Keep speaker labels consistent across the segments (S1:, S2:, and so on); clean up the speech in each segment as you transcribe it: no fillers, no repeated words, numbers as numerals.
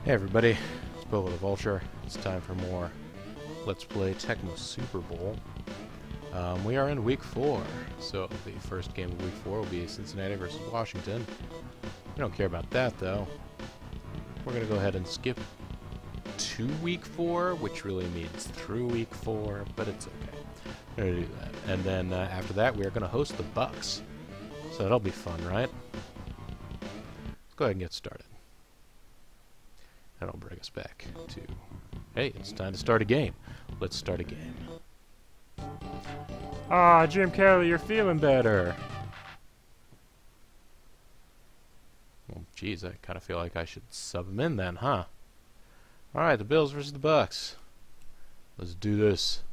S1: Hey everybody, it's Boba the Vulture. It's time for more Let's Play Tecmo Super Bowl. We are in Week 4, so the first game of Week 4 will be Cincinnati versus Washington. We don't care about that though. We're going to go ahead and skip to Week 4, which really means through Week 4, but it's okay. We're going to do that. And then after that, we are going to host the Bucs. So that'll be fun, right? Let's go ahead and get started. That'll bring us back to, hey, it's time to start a game. Let's start a game. Ah, Jim Kelly, you're feeling better. Well, geez, I kind of feel like I should sub him in then, huh? Alright, the Bills versus the Bucs. Let's do this.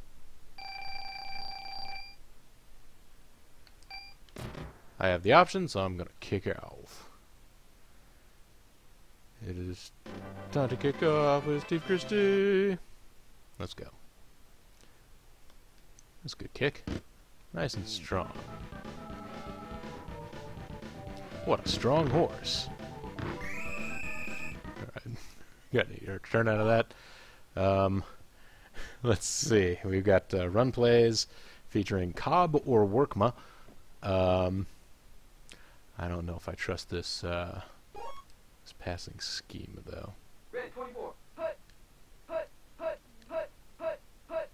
S1: I have the option, so I'm going to kick off. It is time to kick off with Steve Christie. Let's go. That's a good kick. Nice and strong. What a strong horse. Alright. Got a turn out of that. Let's see. We've got run plays featuring Cobb or Workma. I don't know if I trust this passing scheme, though.
S2: Red 24. Hut. Hut. Hut. Hut. Hut. Hut.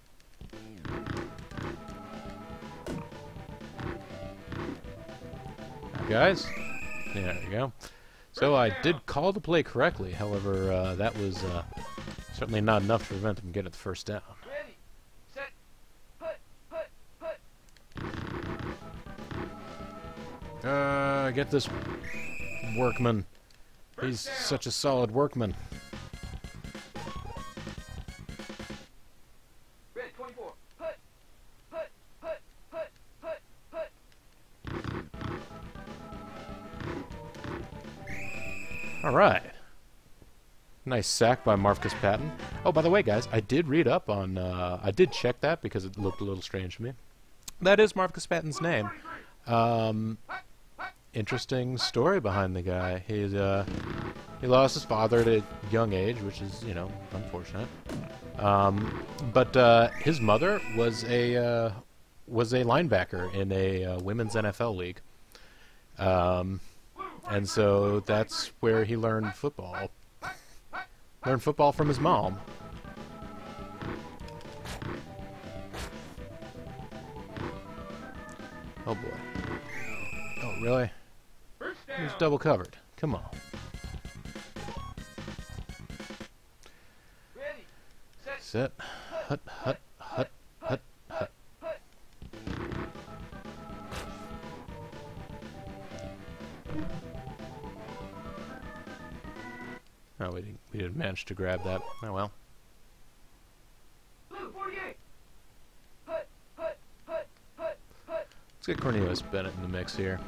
S1: Guys, yeah, there you go. So I did call the play correctly. However, that was certainly not enough to prevent them getting the first down.
S2: Ready. Set. Hut. Hut. Hut.
S1: Get this workman. He's such a solid workman.
S2: Red 24. Hut. Hut. Hut. Hut. Hut. Hut.
S1: All right. Nice sack by Marcus Patton. Oh, by the way, guys, I did read up on. I did check that because it looked a little strange to me. That is Marcus Patton's name. Interesting story behind the guy. He lost his father at a young age, which is, you know, unfortunate. But his mother was a linebacker in a women's NFL league. And so that's where he learned football. Learned football from his mom. Oh boy. Oh, really? He's double covered. Come on.
S2: Ready.
S1: Set. Hut, hut, hut, hut, hut. Oh, we didn't manage to grab that. Oh well.
S2: Blue 48. Hut. Hut. Hut. Hut. Hut.
S1: Let's get Cornelius Bennett in the mix here.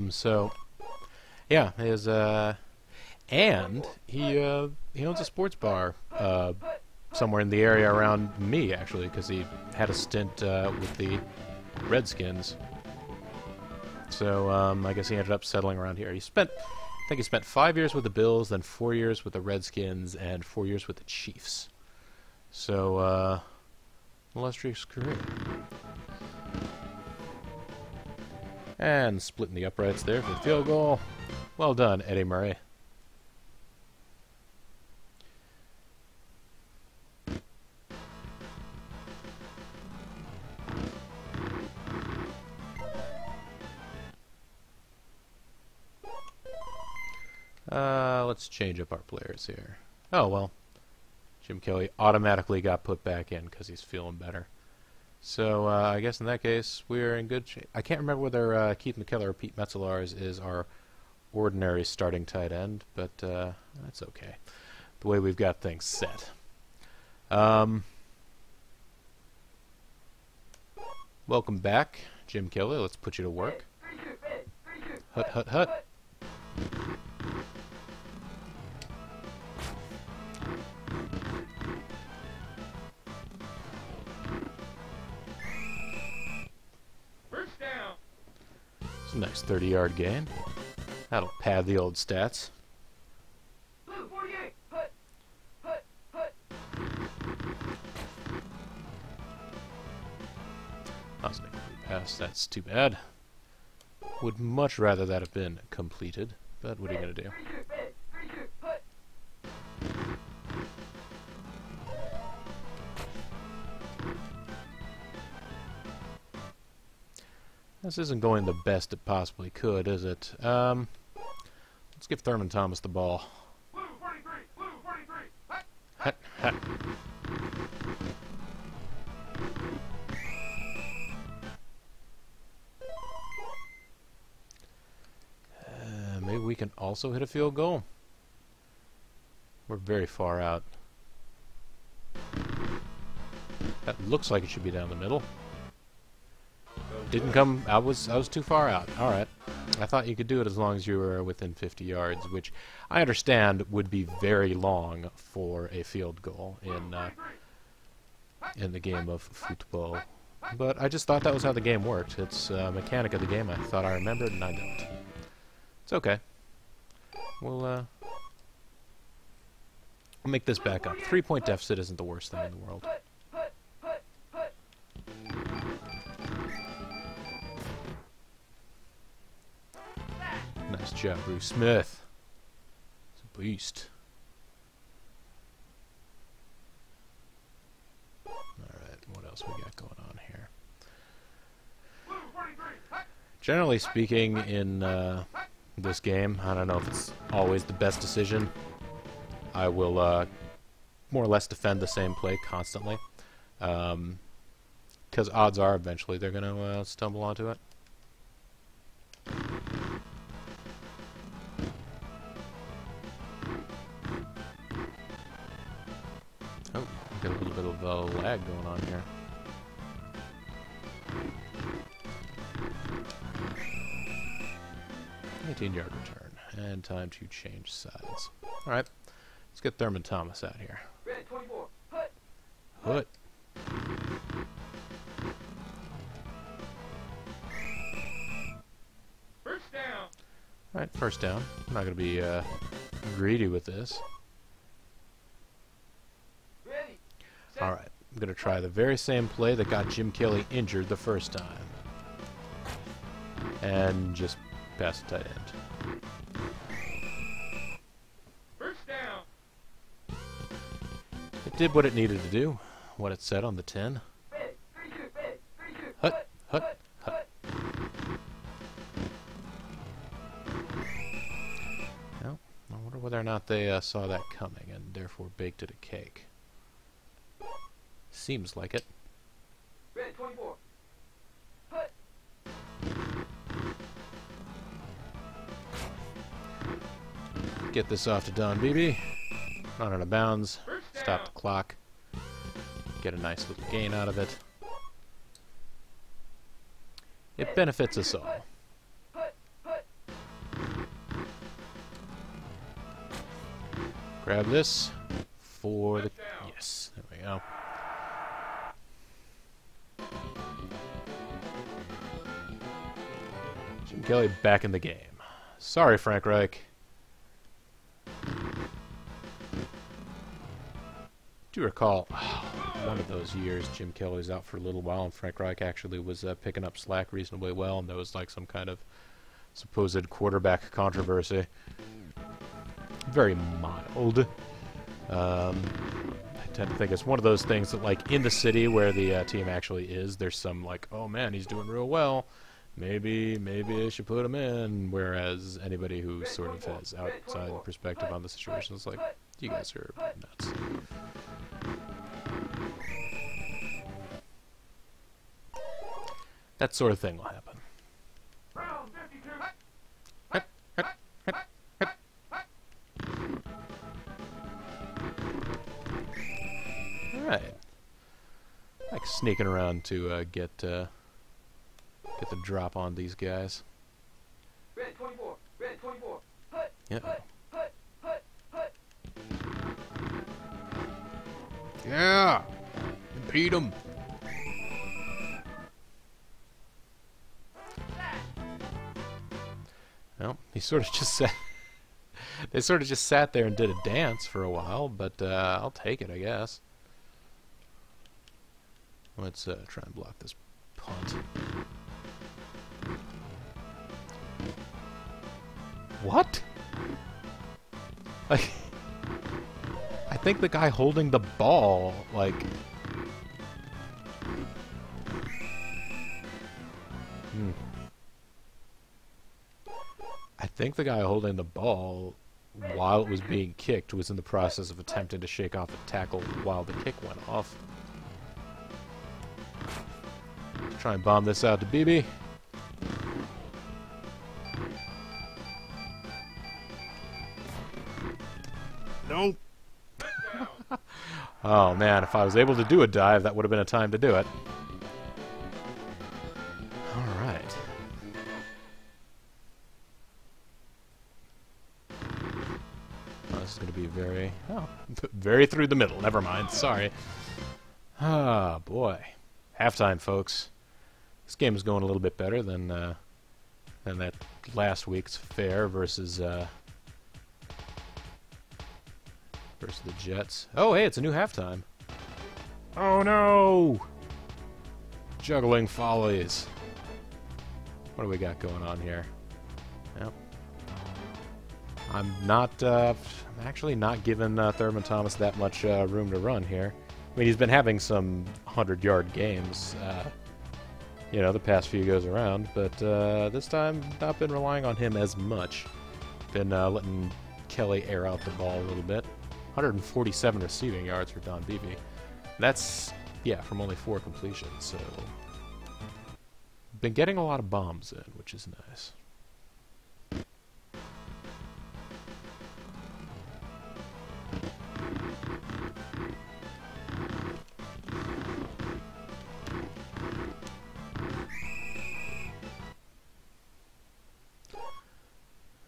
S1: So, yeah, his, and he owns a sports bar, somewhere in the area around me, actually, because he had a stint, with the Redskins. So, I guess he ended up settling around here. I think he spent 5 years with the Bills, then 4 years with the Redskins, and 4 years with the Chiefs. So, illustrious career. And splitting the uprights there for the field goal. Well done, Eddie Murray. Let's change up our players here. Oh, well. Jim Kelly automatically got put back in because he's feeling better. So, I guess in that case, we're in good shape. I can't remember whether Keith McKellar or Pete Metzelaars is our ordinary starting tight end, but that's okay. The way we've got things set. Welcome back, Jim Kelly. Let's put you to work. Hut, hut, hut.
S2: First down.
S1: It's a nice 30-yard gain. That'll pad the old stats.
S2: Blue 48. Put. Put. Put.
S1: I was making a pass. That's too bad. Would much rather that have been completed, but what are you gonna do?
S2: 3-2. Big. 3-2. Put.
S1: This isn't going the best it possibly could, is it? Let's give Thurman Thomas the ball.
S2: Blue 43. Blue 43. Hut.
S1: Hut, hut. Maybe we can also hit a field goal. We're very far out. That looks like it should be down the middle. Didn't come. I was too far out. All right. I thought you could do it as long as you were within 50 yards, which I understand would be very long for a field goal in the game of football. But I just thought that was how the game worked. It's a mechanic of the game I thought I remembered, and I don't. It's okay. We'll make this back up. 3-point deficit isn't the worst thing in the world. Nice job, Bruce Smith. It's a beast. Alright, what else we got going on here? Generally speaking, in this game, I don't know if it's always the best decision. I will more or less defend the same play constantly. Because odds are eventually they're going to stumble onto it. Oh, got a little bit of lag going on here. Yard return, and time to change sides. Alright, let's get Thurman Thomas out here.
S2: Red 24. Put.
S1: Put.
S2: First down.
S1: Alright, first down. I'm not going to be greedy with this.
S2: Ready.
S1: Alright, I'm going to try the very same play that got Jim Kelly injured the first time. And just pass the tight end.
S2: First down.
S1: It did what it needed to do. What it said on the 10.
S2: Big. 3-2. Big. 3-2.
S1: Hut, hut, hut. Well, I wonder whether or not they saw that coming and therefore baked it a cake. Seems like it.
S2: Red 24. Put.
S1: Get this off to Don Beebe. Not out of bounds. Stop the clock. Get a nice little gain out of it. It benefits us all. Grab this for the... Yes, there we go. Jim Kelly back in the game. Sorry, Frank Reich. Do you recall one of those years Jim Kelly was out for a little while and Frank Reich actually was picking up slack reasonably well, and there was like some kind of supposed quarterback controversy. Very mild. I tend to think it's one of those things that, like, in the city where the team actually is, there's some like, oh man, he's doing real well. Maybe I should put him in. Whereas anybody who sort of has outside perspective on the situation is like, you guys are nuts. That sort of thing will happen.
S2: Round 52.
S1: Alright. Like sneaking around to get the drop on these guys.
S2: Red 24. Red 24. Put.
S1: Yeah.
S2: Put. Put. Put.
S1: Yeah! Impede them! Well, he sort of just sat... They sort of just sat there and did a dance for a while, but I'll take it, I guess. Let's try and block this punt. What? Like, I think the guy holding the ball, like... I think the guy holding the ball while it was being kicked was in the process of attempting to shake off a tackle while the kick went off. Try and bomb this out to BB.
S3: Nope.
S1: Oh man, if I was able to do a dive, that would have been a time to do it. Alright. Oh, this is going to be very... Oh, very through the middle. Never mind. Sorry. Ah, boy. Halftime, folks. This game is going a little bit better than that last week's fair versus the Jets. Oh, hey, it's a new halftime. Oh, no! Juggling follies. What do we got going on here? Yep. I'm actually not giving Thurman Thomas that much room to run here. I mean, he's been having some 100-yard games, you know, the past few goes around, but this time not been relying on him as much. Been letting Kelly air out the ball a little bit. 147 receiving yards for Don Beebe. That's, yeah, from only 4 completions, so... Been getting a lot of bombs in, which is nice.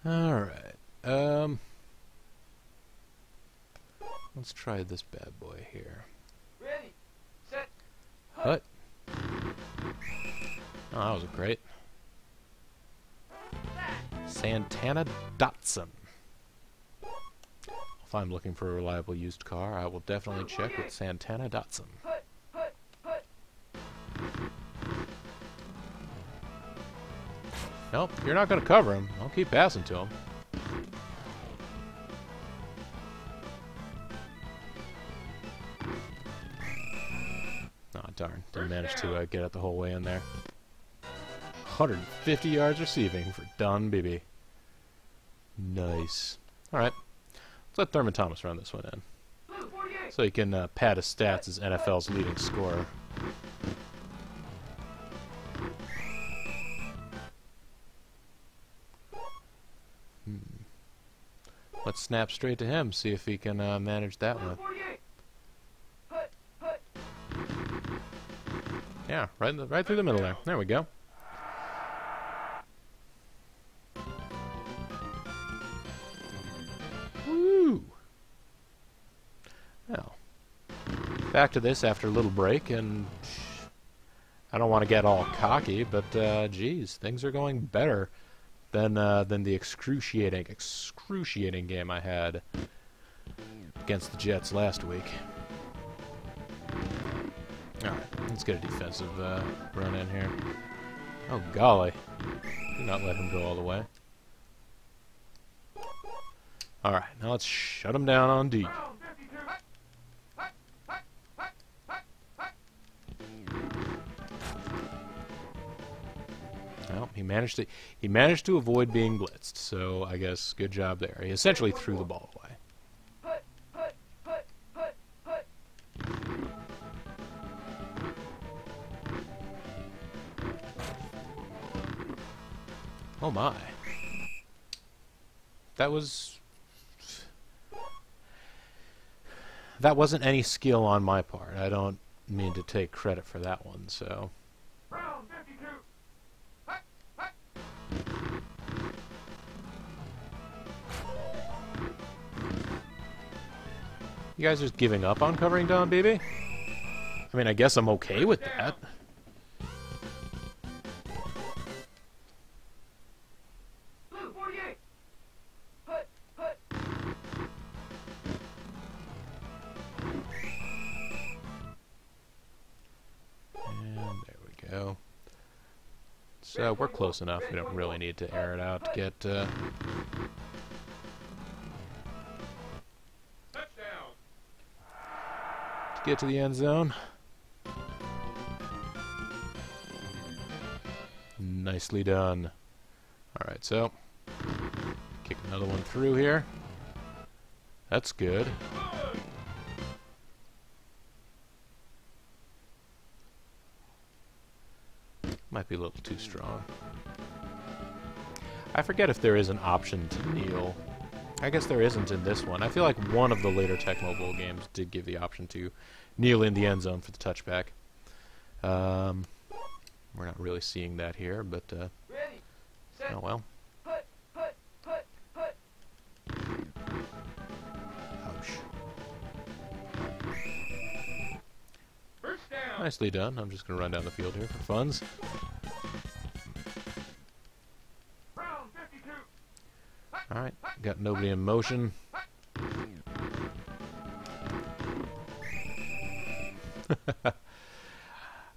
S1: Alright, let's try this bad boy here.
S2: Ready, set,
S1: Hut. Oh, that was great. Santana Datsun. If I'm looking for a reliable used car, I will definitely check with Santana Datsun.
S2: hut, hut, hut.
S1: Nope, you're not going to cover him. I'll keep passing to him. Oh, darn. Didn't manage to get it the whole way in there. 150 yards receiving for Don Beebe. Nice. Alright. Let's let Thurman Thomas run this one in.
S2: Blue 48.
S1: So he can pad his stats as NFL's leading scorer. Let's snap straight to him, see if he can manage that
S2: Blue
S1: one.
S2: 48. Hut, hut.
S1: Yeah, right through the middle there. There we go. Woo! Well, back to this after a little break, and I don't want to get all cocky, but geez, things are going better than the excruciating game I had against the Jets last week. Alright, let's get a defensive run in here. Oh, golly. Do not let him go all the way. Alright, now let's shut him down on D.
S2: Round 52. Hut, hut, hut, hut, hut, hut.
S1: Well, he managed to avoid being blitzed, so I guess good job there. He essentially threw the ball away.
S2: Hut, hut, hut, hut, hut.
S1: Oh my. That wasn't any skill on my part. I don't mean to take credit for that one, so...
S2: Round 52. Hut, hut.
S1: You guys just giving up on covering Don Beebe? I mean, I guess I'm okay with that.
S2: Blue 48.
S1: So we're close enough. We don't really need to air it out to get... get to the end zone. Nicely done. Alright, so kick another one through here. That's good. Might be a little too strong. I forget if there is an option to kneel. I guess there isn't in this one. I feel like one of the later Tecmo Bowl games did give the option to kneel in the end zone for the touchback. We're not really seeing that here, but oh well. Ouch. Nicely done. I'm just going to run down the field here for funds. Alright, got nobody in motion.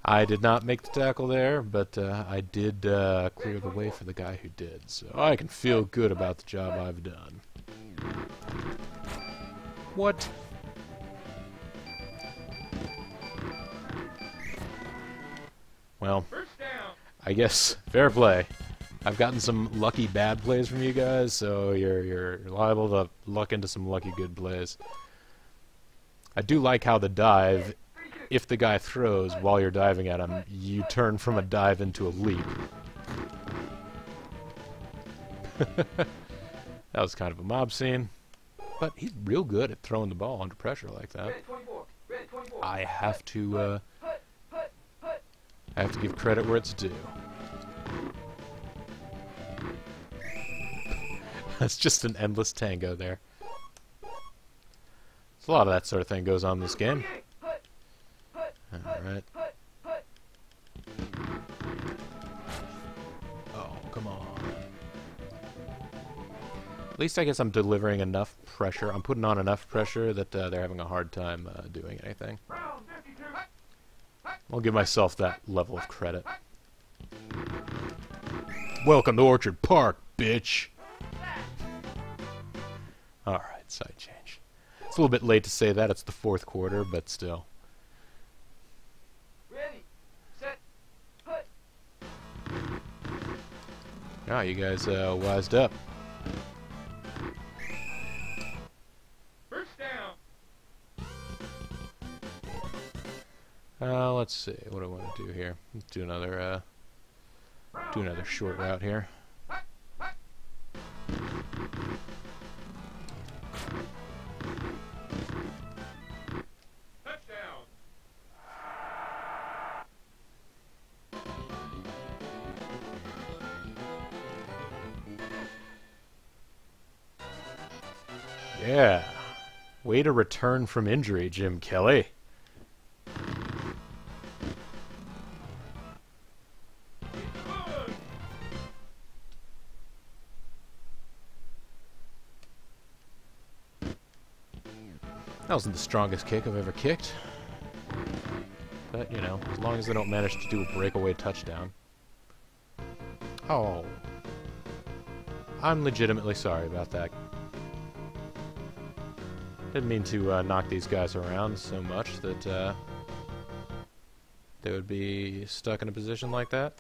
S1: I did not make the tackle there, but I did clear the way for the guy who did, so I can feel good about the job I've done. What? Well, I guess fair play. I've gotten some lucky bad plays from you guys, so you're liable to luck into some lucky good plays. I do like how the dive, if the guy throws while you're diving at him, you turn from a dive into a leap. That was kind of a mob scene, but he's real good at throwing the ball under pressure like that. I have to give credit where it's due. It's just an endless tango there. A lot of that sort of thing goes on in this game. Alright. Oh, come on. At least I guess I'm delivering enough pressure. I'm putting on enough pressure that they're having a hard time doing anything. I'll give myself that level of credit. Welcome to Orchard Park, bitch! Alright, side change. It's a little bit late to say that. It's the fourth quarter, but still.
S2: Ready, set, put.
S1: Ah, you guys wised up.
S2: First down.
S1: Let's see. What do I want to do here? Let's do another short route here. Yeah. Way to return from injury, Jim Kelly. That wasn't the strongest kick I've ever kicked. But, you know, as long as they don't manage to do a breakaway touchdown. Oh. I'm legitimately sorry about that. Didn't mean to knock these guys around so much that they would be stuck in a position like that.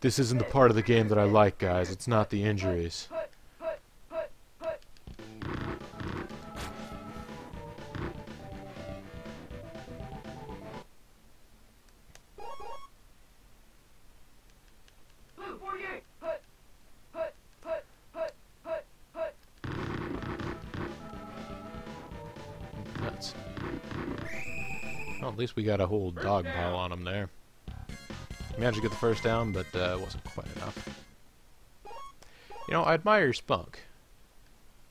S1: This isn't the part of the game that I like, guys. It's not the injuries. Well, at least we got a whole dog pile on him there. Managed to get the first down, but it wasn't quite enough. You know, I admire your spunk.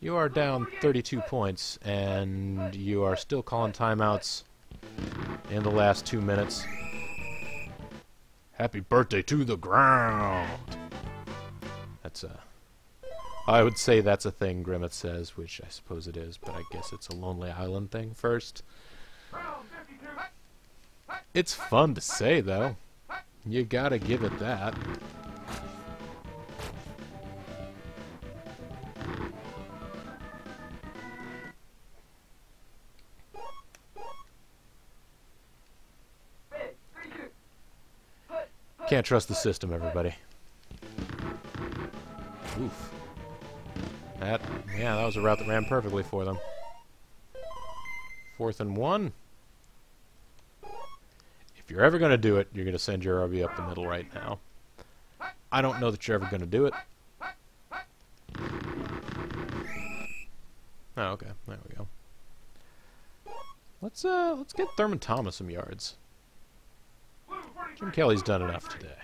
S1: You are down 32 points, and you are still calling timeouts in the last 2 minutes. Happy birthday to the ground! That's I would say that's a thing Grimmett says, which I suppose it is, but I guess it's a Lonely Island thing first. It's fun to say, though. You gotta give it that. Can't trust the system, everybody. Oof. Yeah, that was a route that ran perfectly for them. 4th and 1. If you're ever going to do it, you're going to send your RB up the middle right now. I don't know that you're ever going to do it. Oh, okay. There we go. Let's get Thurman Thomas some yards. Jim Kelly's done enough today.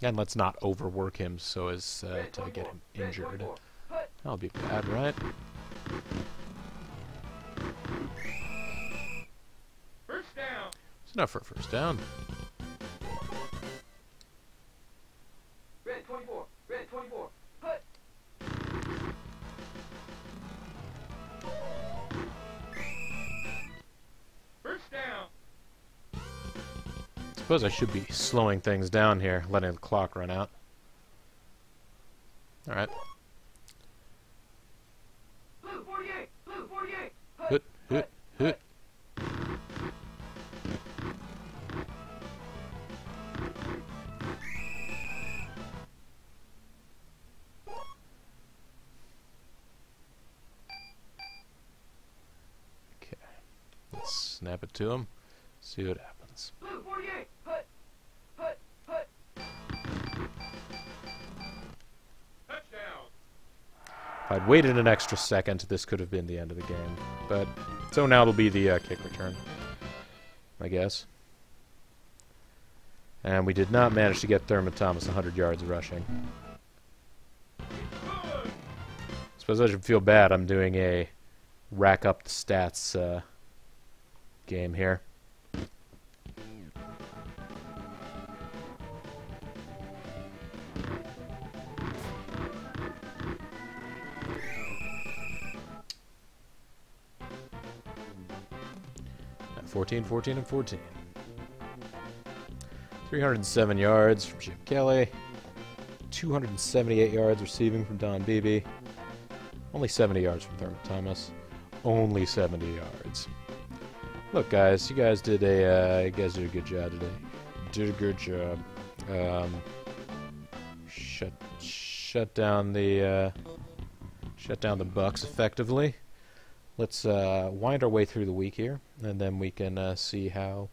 S1: And let's not overwork him so as to get him injured. That'll be bad, right?
S2: First down.
S1: It's enough for a first down.
S2: Red 24. Red 24. Hut. First down.
S1: Suppose I should be slowing things down here, letting the clock run out. Alright.
S2: Blue 48. Blue 48.
S1: Hoot, hoot, hoot. Okay. Let's snap it to him. See what happens.
S2: Blue 48. Hut. Hut. Hut. Touchdown.
S1: If I'd waited an extra second, this could have been the end of the game. But so now it'll be the kick return, I guess. And we did not manage to get Thurman Thomas 100 yards rushing. Suppose I should feel bad. I'm doing a rack up the stats game here. At 14, 14, and 14. 307 yards from Jim Kelly. 278 yards receiving from Don Beebe. Only 70 yards from Thurman Thomas. Only 70 yards. Look, guys, you guys did a good job today. Did a good job. Shut down the Bucs effectively. Let's wind our way through the week here, and then we can see how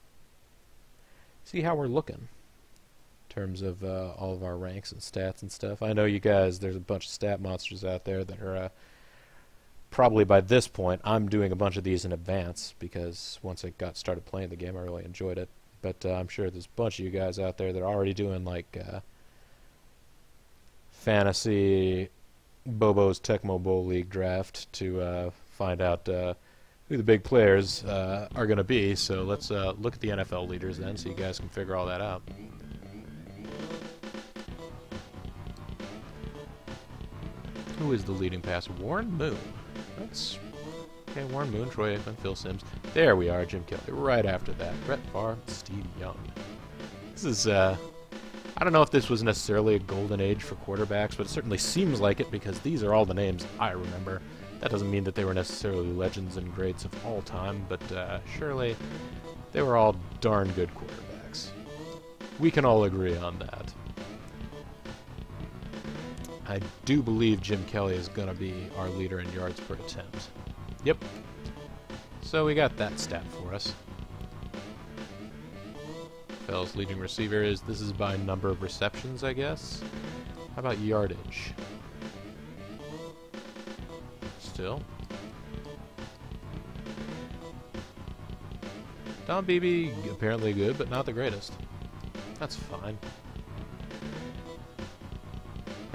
S1: we're looking in terms of all of our ranks and stats and stuff. I know you guys, there's a bunch of stat monsters out there that are probably by this point, I'm doing a bunch of these in advance because once I got started playing the game, I really enjoyed it. But I'm sure there's a bunch of you guys out there that are already doing like fantasy Bobo's Tecmo Bowl League draft to find out who the big players are going to be. So let's look at the NFL leaders then so you guys can figure all that out. Who is the leading passer? Warren Moon. That's okay. Warren Moon, Troy Aikman, Phil Simms. There we are. Jim Kelly. Right after that, Brett Favre, Steve Young. This is I don't know if this was necessarily a golden age for quarterbacks, but it certainly seems like it because these are all the names I remember. That doesn't mean that they were necessarily legends and greats of all time, but surely they were all darn good quarterbacks. We can all agree on that. I do believe Jim Kelly is going to be our leader in yards per attempt. Yep. So we got that stat for us. Fell's leading receiver this is by number of receptions, I guess. How about yardage? Still. Don Beebe, apparently good, but not the greatest. That's fine.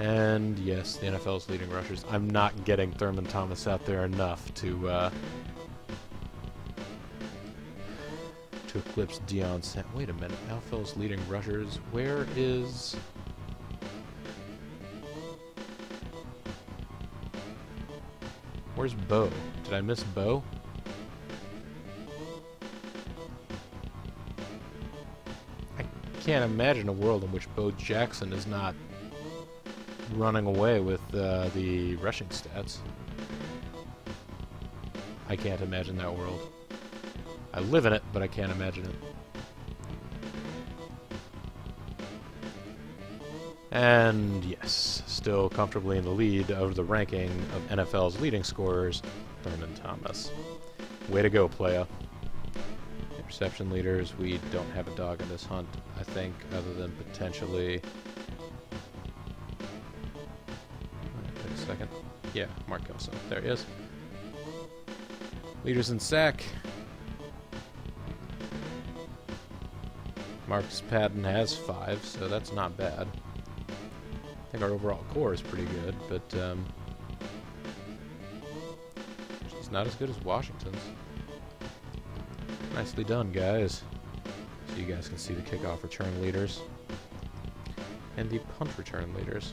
S1: And yes, the NFL's leading rushers. I'm not getting Thurman Thomas out there enough to eclipse Deion Sanders. Wait a minute. NFL's leading rushers. Where's Where's Bo? Did I miss Bo? I can't imagine a world in which Bo Jackson is not running away with the rushing stats. I can't imagine that world. I live in it, but I can't imagine it. And yes, still comfortably in the lead of the ranking of NFL's leading scorers, Thurman Thomas. Way to go, playa. Interception leaders, we don't have a dog in this hunt, I think, other than potentially... Wait a second. Yeah, Mark Kelso. There he is. Leaders in sack. Marcus Patton has 5, so that's not bad. I think our overall core is pretty good, but it's not as good as Washington's. Nicely done, guys. So you guys can see the kickoff return leaders and the punt return leaders.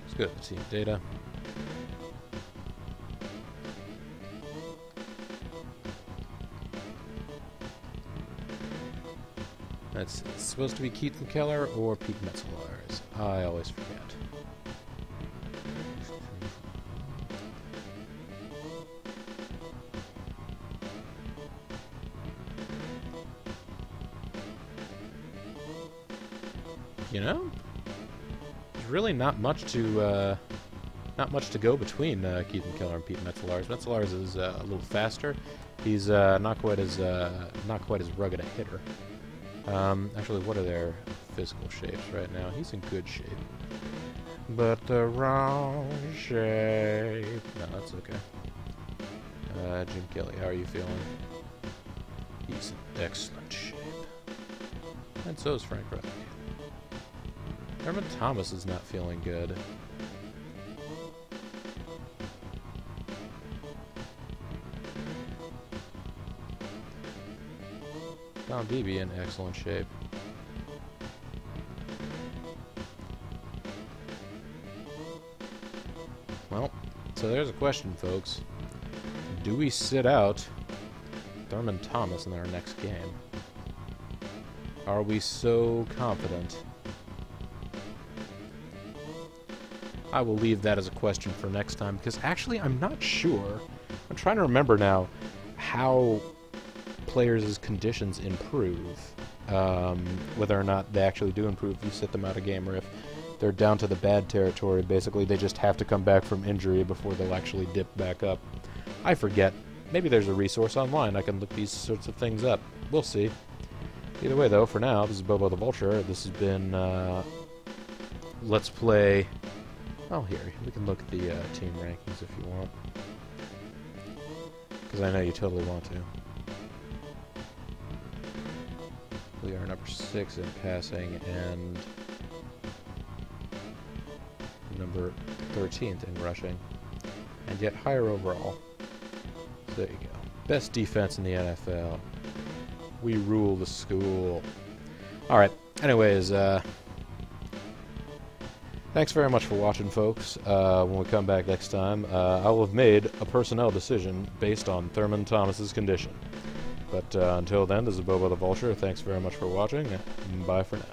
S1: Let's go to the team data. It's supposed to be Keaton Keller or Pete Metzelaars. I always forget. You know, there's really not much to go between Keaton Keller and Pete Metzelaars. Metzelaars is a little faster. He's not quite as rugged a hitter. Actually, what are their physical shapes right now? He's in good shape. But the wrong shape. No, that's okay. Jim Kelly, how are you feeling? He's in excellent shape. And so is Frank Reich. Thurman Thomas is not feeling good. Tom Beebe in excellent shape. Well, so there's a question, folks. Do we sit out Thurman Thomas in our next game? Are we so confident? I will leave that as a question for next time, because actually I'm not sure. I'm trying to remember now how players' conditions improve, whether or not they actually do improve if you sit them out a game, or if they're down to the bad territory. Basically, they just have to come back from injury before they'll actually dip back up. I forget. Maybe there's a resource online I can look these sorts of things up. We'll see. Either way, though, for now, this is Bobo the Vulture. This has been Let's Play... Oh, here. We can look at the team rankings if you want. Because I know you totally want to. We are number 6 in passing and number 13th in rushing, and yet higher overall. So there you go. Best defense in the NFL. We rule the school. Alright, anyways, thanks very much for watching, folks. When we come back next time, I will have made a personnel decision based on Thurman Thomas's condition. But until then, this is Bobo the Vulture. Thanks very much for watching. Bye for now.